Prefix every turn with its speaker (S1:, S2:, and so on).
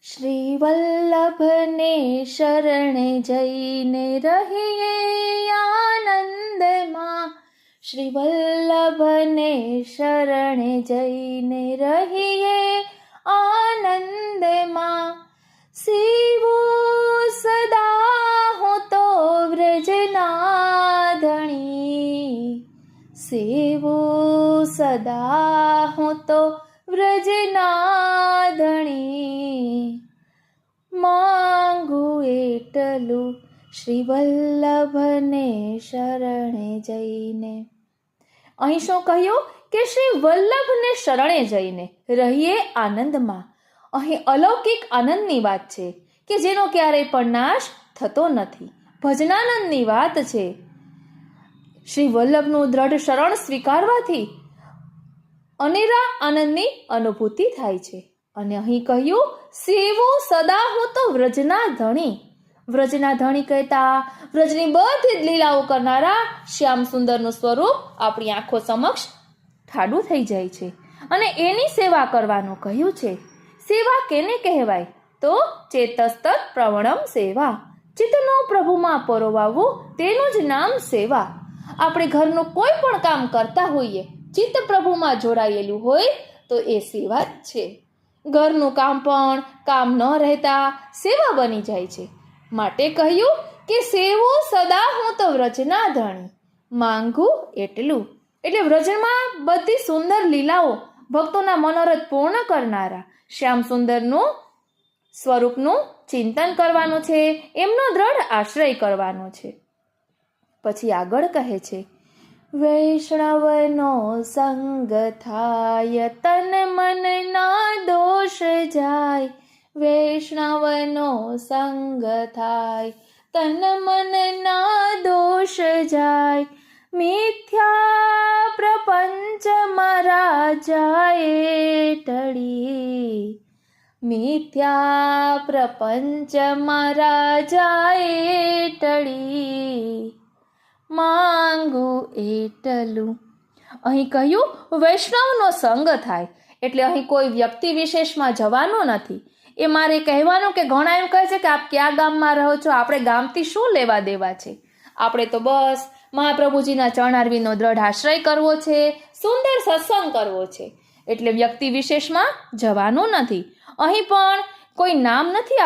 S1: શ્રી વલ્લભને શરણે જઈને રહીએ આનંદમાં, શ્રી વલ્લભને શરણે જઈને રહીએ આનંદમાં. સેવું સદા હું તો વ્રજના ધણી, સેવું સદા હું તો વ્રજના ધણી. માંગુ એટલું શ્રી વલ્લભને શરણે જઈને. અહીં શું કહ્યું કે શ્રી વલ્લભને શરણે જઈને રહીએ આનંદમાં. અહીં અલૌકિક આનંદની વાત છે કે જેનો ક્યારેય પણ નાશ થતો નથી. ભજનાનંદની વાત છે. શ્રી વલ્લભનું દ્રઢ શરણ સ્વીકારવાથી અનેરા આનંદની અનુભૂતિ થાય છે. અને અહીં કહ્યું સેવું સદા હું તો વ્રજના ધણી. વ્રજના ધણી કહેતા વ્રજની બધી જ લીલાઓ કરનારા શ્યામ સુંદરનું સ્વરૂપ આપણી આંખો સમક્ષ ઠાડું થઈ જાય છે અને એની સેવા કરવાનું કહ્યું છે. સેવા કેને કહેવાય? તો ચેતસ્તત પ્રવણમ સેવા. ચિત્તનું પ્રભુમાં પરોવાવું તેનું જ નામ સેવા. આપણે ઘરનું કોઈ પણ કામ કરતા હોઈએ, ચિત્ત પ્રભુમાં જોડાયેલું હોય તો એ સેવા જ છે. ઘરનું કામ પણ કામ ન રહેતા સેવા બની જાય છે. માટે કહ્યું કે સેવું સદા હું તો વ્રજના ધણી. માંગુ એટલું એટલે વ્રજમાં બધી સુંદર લીલાઓ, ભક્તોના મનોરથ પૂર્ણ કરનારા શ્યામ સુંદરનું સ્વરૂપનું ચિંતન કરવાનું છે, એમનો દ્રઢ આશ્રય કરવાનો છે. પછી આગળ કહે છે, વૈષ્ણવનો સંગ થાય તન મન ના દોષ જાય. વૈષ્ણવનો સંગ થાય તન મન ના દોષ જાય. મિથ્યા પ્રપંચ મારા જાય ટળી. મિથ્યા પ્રપંચ મારા જાય ટળી. માંગુ એટલું. અહીં કહ્યું વૈષ્ણવનો સંગ થાય એટલે અહીં કોઈ વ્યક્તિ વિશેષમાં જવાનું નથી. એ મારે કહેવાનું કે ઘણા એમ કહે છે કે આપ કયા ગામમાં રહો છો, આપણે ગામથી શું લેવા દેવા છે. આપણે તો બસ મહાપ્રભુજીના ચરણારવિંદનો દ્રઢ આશ્રય કરવો છે, સુંદર સત્સંગ કરવો છે. એટલે વ્યક્તિ વિશેષમાં જવાનું નથી. અહીં પણ કોઈ નામ નથી